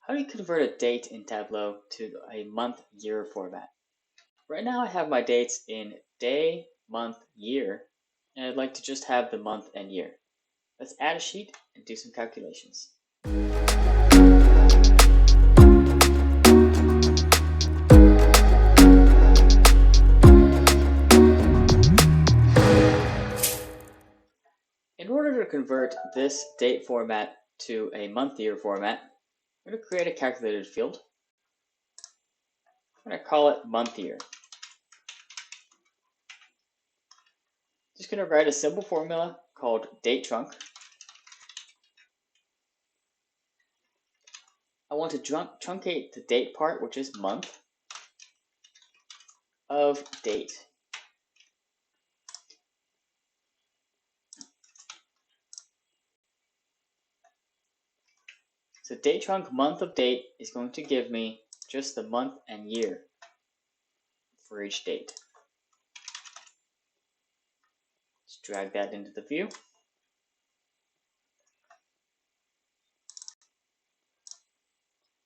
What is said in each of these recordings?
How do you convert a date in Tableau to a month-year format? Right now I have my dates in day, month, year, and I'd like to just have the month and year. Let's add a sheet and do some calculations. In order to convert this date format to a month-year format, I'm going to create a calculated field. I'm going to call it month-year. Just going to write a simple formula called date trunc. I want to truncate the date part, which is month, of date. So date trunc month of date is going to give me just the month and year for each date. Let's drag that into the view.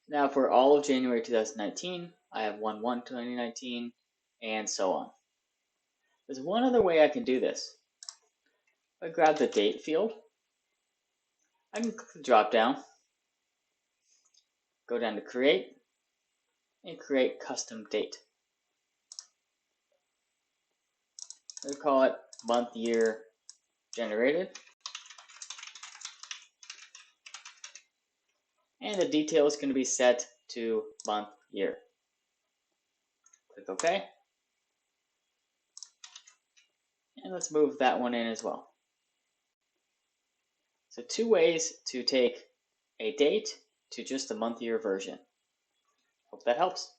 Now for all of January 2019, I have 1/1/2019 and so on. There's one other way I can do this. If I grab the date field, I can click the drop down, go down to create, and create custom date. We'll call it month year generated. And the detail is going to be set to month year. Click OK. And let's move that one in as well. So 2 ways to take a date to just the month year version. Hope that helps.